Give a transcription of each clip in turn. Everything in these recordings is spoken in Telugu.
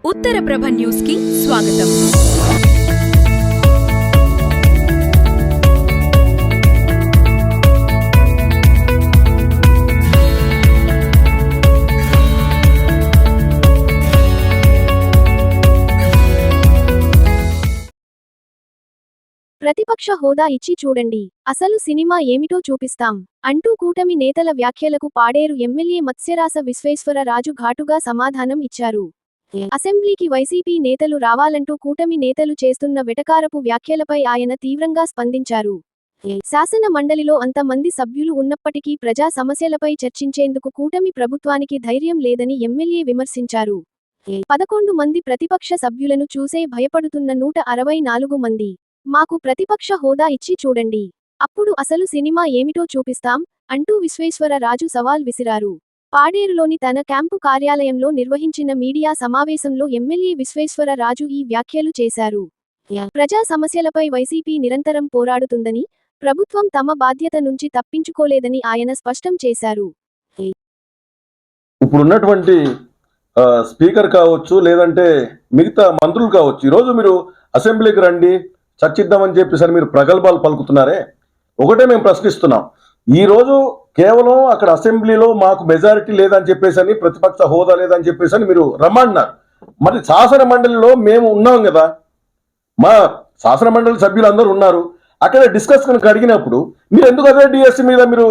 ఉత్తరప్రభ న్యూస్ కి స్వాగతం. ప్రతిపక్ష హోదా ఇచ్చి చూడండి, అసలు సినిమా ఏమిటో చూపిస్తాం అంటూ కూటమి నేతల వ్యాఖ్యలకు పాడేరు ఎమ్మెల్యే మత్స్యరాస విశ్వేశ్వర రాజు ఘాటుగా సమాధానం ఇచ్చారు. అసెంబ్లీకి వైసీపీ నేతలు రావాలంటూ కూటమి నేతలు చేస్తున్న వెటకారపు వ్యాఖ్యలపై ఆయన తీవ్రంగా స్పందించారు. శాసన మండలిలో అంత మంది సభ్యులు ఉన్నప్పటికీ ప్రజా సమస్యలపై చర్చించేందుకు కూటమి ప్రభుత్వానికి ధైర్యం లేదని ఎమ్మెల్యే విమర్శించారు. 11 మంది ప్రతిపక్ష సభ్యులను చూసే భయపడుతున్న 164 మంది మాకు ప్రతిపక్ష హోదా ఇచ్చి చూడండి, అప్పుడు అసలు సినిమా ఏమిటో చూపిస్తాం అంటూ విశ్వేశ్వర రాజు సవాల్ విసిరారు. పాడేరులోని తన క్యాంపు కార్యాలయంలో నిర్వహించిన మీడియా సమావేశంలో ఎమ్మెల్యే విశ్వేశ్వర రాజు ఈ వ్యాఖ్యలు చేశారు. ప్రజా సమస్యలపై వైసీపీ నిరంతరం పోరాడుతుందని, ప్రభుత్వం తమ బాధ్యత నుంచి తప్పించుకోలేదని ఆయన స్పష్టం చేశారు. ఇప్పుడున్నటువంటి స్పీకర్ కావచ్చు, లేదంటే మిగతా మంత్రులు కావచ్చు, ఈరోజు మీరు అసెంబ్లీకి రండి చర్చిద్దామని చెప్పేసరి మీరు ప్రగల్భాలు పలుకుతున్నారే. ఒకటే మేము ప్రశ్నిస్తున్నాం, ఈరోజు కేవలం అక్కడ అసెంబ్లీలో మాకు మెజారిటీ లేదని చెప్పేసి, ప్రతిపక్ష హోదా లేదని చెప్పేసి మీరు రమ్మన్నారు. మరి శాసన మండలిలో మేము ఉన్నాం కదా, మా శాసన మండలి సభ్యులు అందరూ ఉన్నారు. అక్కడ డిస్కస్ కనుక అడిగినప్పుడు మీరు ఎందుకు అదే డిఎస్సి మీద మీరు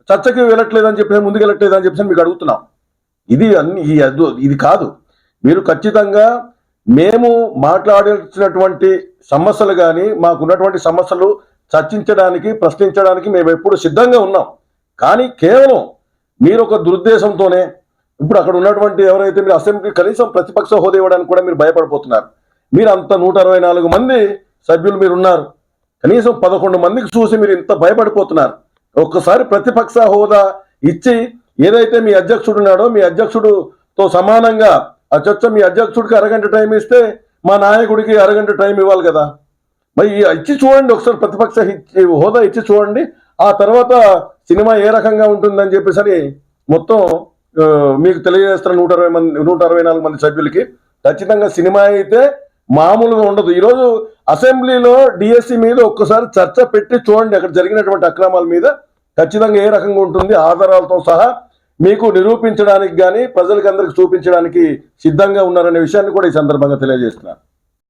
చర్చకి వెళ్ళట్లేదని చెప్పేసి, ముందుకు వెళ్ళట్లేదని చెప్పేసి మీకు అడుగుతున్నాం. ఇది కాదు. మీరు ఖచ్చితంగా మేము మాట్లాడాల్సినటువంటి సమస్యలు కానీ, మాకున్నటువంటి సమస్యలు చర్చించడానికి, ప్రశ్నించడానికి మేము ఎప్పుడు సిద్ధంగా ఉన్నాం. కానీ కేవలం మీరు ఒక దురుద్దేశంతోనే ఇప్పుడు అక్కడ ఉన్నటువంటి ఎవరైతే మీరు అసెంబ్లీ కనీసం ప్రతిపక్ష హోదా ఇవ్వడానికి కూడా మీరు భయపడిపోతున్నారు. మీరు అంత 164 మంది సభ్యులు మీరు ఉన్నారు, కనీసం 11 మందికి చూసి మీరు ఇంత భయపడిపోతున్నారు. ఒక్కసారి ప్రతిపక్ష హోదా ఇచ్చి ఏదైతే మీ అధ్యక్షుడు ఉన్నాడో, మీ అధ్యక్షుడుతో సమానంగా ఆ చర్చ, మీ అధ్యక్షుడికి అరగంట టైం ఇస్తే మా నాయకుడికి అరగంట టైం ఇవ్వాలి కదా. మరి ఇచ్చి చూడండి, ఒకసారి ప్రతిపక్ష హోదా ఇచ్చి చూడండి. ఆ తర్వాత సినిమా ఏ రకంగా ఉంటుందని చెప్పేసి మొత్తం మీకు తెలియజేస్తున్న 164 మంది సభ్యులకి ఖచ్చితంగా సినిమా అయితే మామూలుగా ఉండదు. ఈరోజు అసెంబ్లీలో డిఎస్సి మీద ఒక్కసారి చర్చ పెట్టి చూడండి, అక్కడ జరిగినటువంటి అక్రమాల మీద ఖచ్చితంగా ఏ రకంగా ఉంటుంది, ఆధారాలతో సహా మీకు నిరూపించడానికి కానీ ప్రజలకు అందరికి చూపించడానికి సిద్ధంగా ఉన్నారనే విషయాన్ని కూడా ఈ సందర్భంగా తెలియజేస్తున్నారు.